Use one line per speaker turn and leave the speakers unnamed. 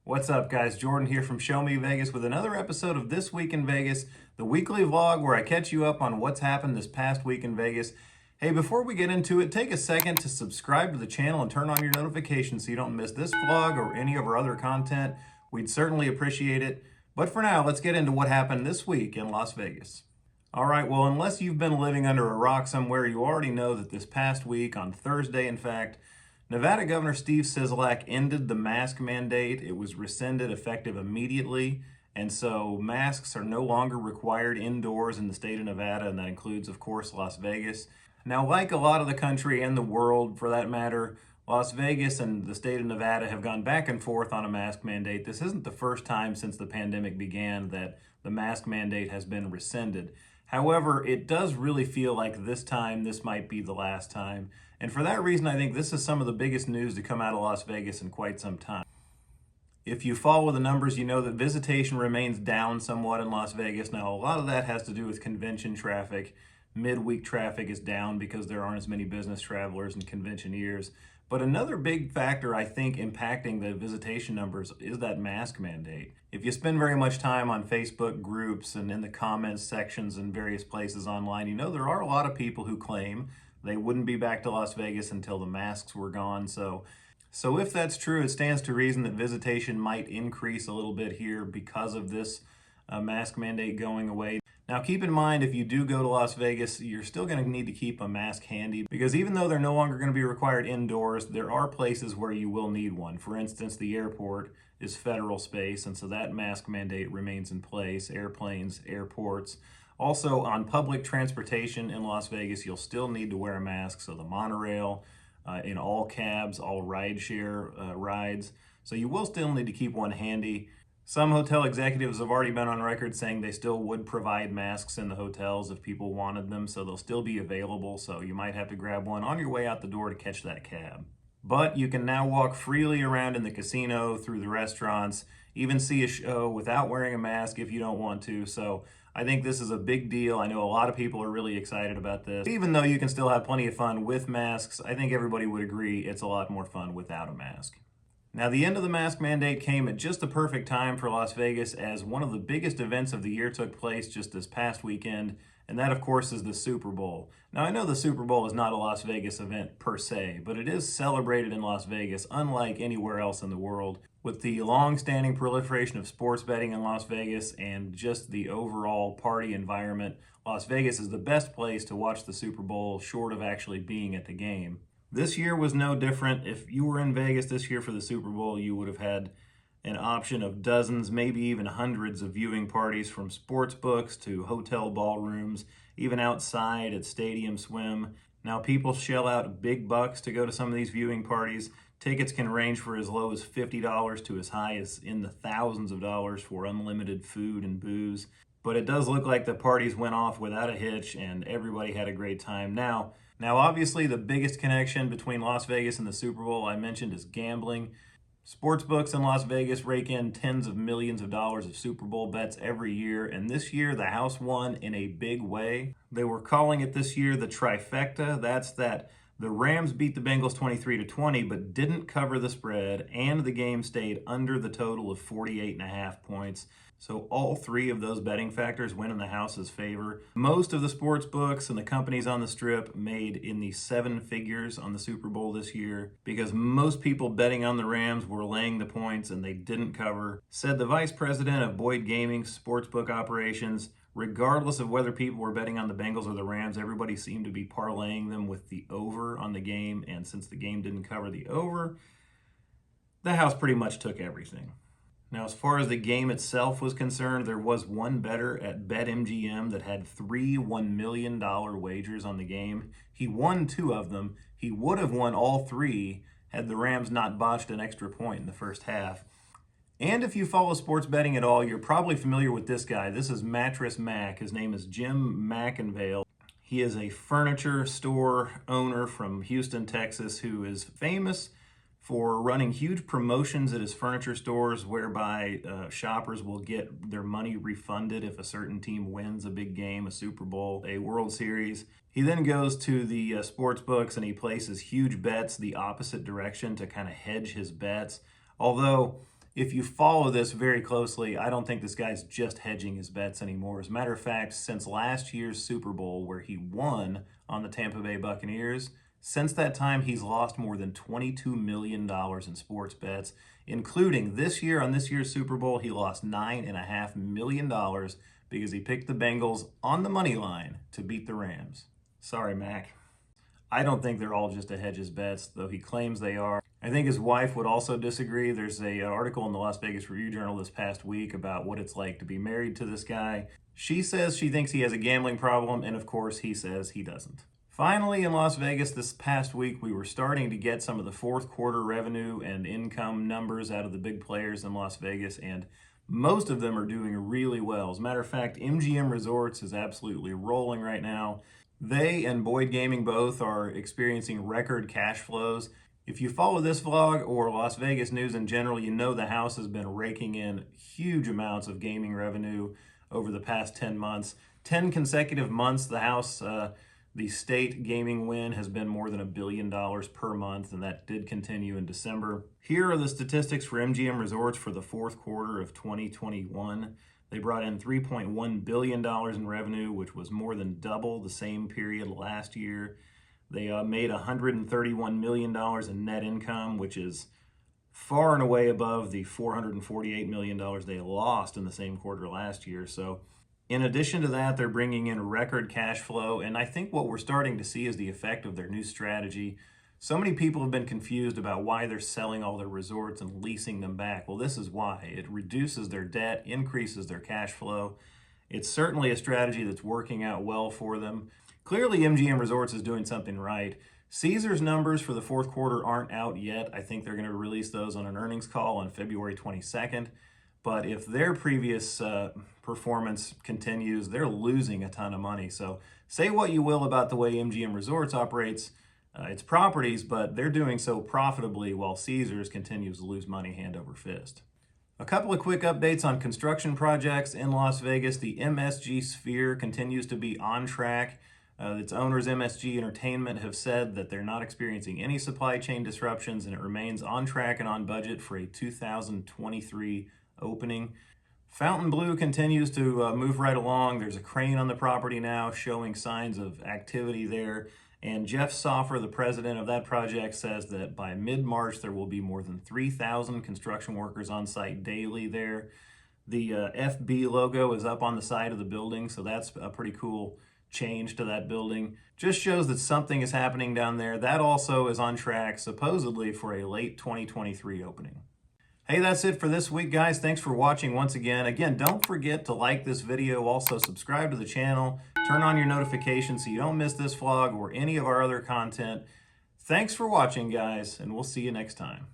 What's up, guys? Jordan here from Show Me Vegas with another episode of This Week in Vegas, the weekly vlog where I catch you up on what's happened this past week in Vegas. Hey, before we get into it, take a second to subscribe to the channel and turn on your notifications so you don't miss this vlog or any of our other content. We'd certainly appreciate it. But for now, let's get into what happened this week in Las Vegas. All right, well, unless you've been living under a rock somewhere, you already know that this past week, on Thursday, in fact, Nevada Governor Steve Sisolak ended the mask mandate. It was rescinded effective immediately, and so masks are no longer required indoors in the state of Nevada, and that includes, of course, Las Vegas. Now, like a lot of the country and the world, for that matter, Las Vegas and the state of Nevada have gone back and forth on a mask mandate. This isn't the first time since the pandemic began that the mask mandate has been rescinded. However, it does really feel like this time this might be the last time. And for that reason, I think this is some of the biggest news to come out of Las Vegas in quite some time. If you follow the numbers, you know that visitation remains down somewhat in Las Vegas. Now, a lot of that has to do with convention traffic. Midweek traffic is down because there aren't as many business travelers and conventioneers. But another big factor, I think, impacting the visitation numbers is that mask mandate. If you spend very much time on Facebook groups and in the comments sections and various places online, you know there are a lot of people who claim they wouldn't be back to Las Vegas until the masks were gone. So if that's true, it stands to reason that visitation might increase a little bit here because of this mask mandate going away. Now, keep in mind, if you do go to Las Vegas, you're still going to need to keep a mask handy because even though they're no longer going to be required indoors, there are places where you will need one. For instance, the airport is federal space, and so that mask mandate remains in place. Airplanes, airports. Also, on public transportation in Las Vegas, you'll still need to wear a mask. So the monorail, in all cabs, all rideshare rides. So you will still need to keep one handy. Some hotel executives have already been on record saying they still would provide masks in the hotels if people wanted them, so they'll still be available, so you might have to grab one on your way out the door to catch that cab. But you can now walk freely around in the casino, through the restaurants, even see a show without wearing a mask if you don't want to, so I think this is a big deal. I know a lot of people are really excited about this. Even though you can still have plenty of fun with masks, I think everybody would agree it's a lot more fun without a mask. Now, the end of the mask mandate came at just the perfect time for Las Vegas as one of the biggest events of the year took place just this past weekend, and that, of course, is the Super Bowl. Now, I know the Super Bowl is not a Las Vegas event per se, but it is celebrated in Las Vegas unlike anywhere else in the world. With the long-standing proliferation of sports betting in Las Vegas and just the overall party environment, Las Vegas is the best place to watch the Super Bowl, short of actually being at the game. This year was no different. If you were in Vegas this year for the Super Bowl, you would have had an option of dozens, maybe even hundreds of viewing parties, from sports books to hotel ballrooms, even outside at Stadium Swim. Now, people shell out big bucks to go to some of these viewing parties. Tickets can range for as low as $50 to as high as in the thousands of dollars for unlimited food and booze. But it does look like the parties went off without a hitch and everybody had a great time. Now, obviously, the biggest connection between Las Vegas and the Super Bowl I mentioned is gambling. Sportsbooks in Las Vegas rake in tens of millions of dollars of Super Bowl bets every year, and this year the house won in a big way. They were calling it this year the trifecta. That's that the Rams beat the Bengals 23-20, but didn't cover the spread, and the game stayed under the total of 48.5 points. So all three of those betting factors went in the house's favor. Most of the sports books and the companies on the strip made in the seven figures on the Super Bowl this year because most people betting on the Rams were laying the points and they didn't cover. Said the vice president of Boyd Gaming's sportsbook operations, regardless of whether people were betting on the Bengals or the Rams, everybody seemed to be parlaying them with the over on the game. And since the game didn't cover the over, the house pretty much took everything. Now, as far as the game itself was concerned, there was one bettor at BetMGM that had three $1 million wagers on the game. He won two of them. He would have won all three had the Rams not botched an extra point in the first half. And if you follow sports betting at all, you're probably familiar with this guy. This is Mattress Mac. His name is Jim McIngvale. He is a furniture store owner from Houston, Texas, who is famous for running huge promotions at his furniture stores whereby shoppers will get their money refunded if a certain team wins a big game, a Super Bowl, a World Series. He then goes to the sports books and he places huge bets the opposite direction to kind of hedge his bets. Although If you follow this very closely, I don't think this guy's just hedging his bets anymore. As a matter of fact, since last year's Super Bowl, where he won on the Tampa Bay Buccaneers, since that time, he's lost more than $22 million in sports bets, including this year on this year's Super Bowl, he lost $9.5 million because he picked the Bengals on the money line to beat the Rams. Sorry, Mac. I don't think they're all just to hedge his bets, though he claims they are. I think his wife would also disagree. There's an article in the Las Vegas Review-Journal this past week about what it's like to be married to this guy. She says she thinks he has a gambling problem, and of course he says he doesn't. Finally, in Las Vegas this past week, we were starting to get some of the fourth quarter revenue and income numbers out of the big players in Las Vegas, and most of them are doing really well. As a matter of fact, MGM Resorts is absolutely rolling right now. They and Boyd Gaming both are experiencing record cash flows. If you follow this vlog or Las Vegas news in general, you know the house has been raking in huge amounts of gaming revenue over the past 10 months. 10 consecutive months, the house, the state gaming win has been more than $1 billion per month, and that did continue in December. Here are the statistics for MGM Resorts for the fourth quarter of 2021. They brought in $3.1 billion in revenue, which was more than double the same period last year. They made $131 million in net income, which is far and away above the $448 million they lost in the same quarter last year. So in addition to that, they're bringing in record cash flow. And I think what we're starting to see is the effect of their new strategy. So many people have been confused about why they're selling all their resorts and leasing them back. Well, this is why. It reduces their debt, increases their cash flow. It's certainly a strategy that's working out well for them. Clearly, MGM Resorts is doing something right. Caesars numbers for the fourth quarter aren't out yet. I think they're going to release those on an earnings call on February 22nd. But if their previous performance continues, they're losing a ton of money. So say what you will about the way MGM Resorts operates its properties, but they're doing so profitably while Caesars continues to lose money hand over fist. A couple of quick updates on construction projects in Las Vegas. The MSG Sphere continues to be on track. Its owners, MSG Entertainment, have said that they're not experiencing any supply chain disruptions, and it remains on track and on budget for a 2023 opening. Fontainebleau continues to move right along. There's a crane on the property now showing signs of activity there. And Jeff Soffer, the president of that project, says that by mid-March, there will be more than 3,000 construction workers on site daily there. The FB logo is up on the side of the building, so that's a pretty cool change to that building. Just shows that something is happening down there. That also is on track, supposedly, for a late 2023 opening. Hey, that's it for this week, guys. Thanks for watching once again. Again, don't forget to like this video. Also, subscribe to the channel. Turn on your notifications so you don't miss this vlog or any of our other content. Thanks for watching, guys, and we'll see you next time.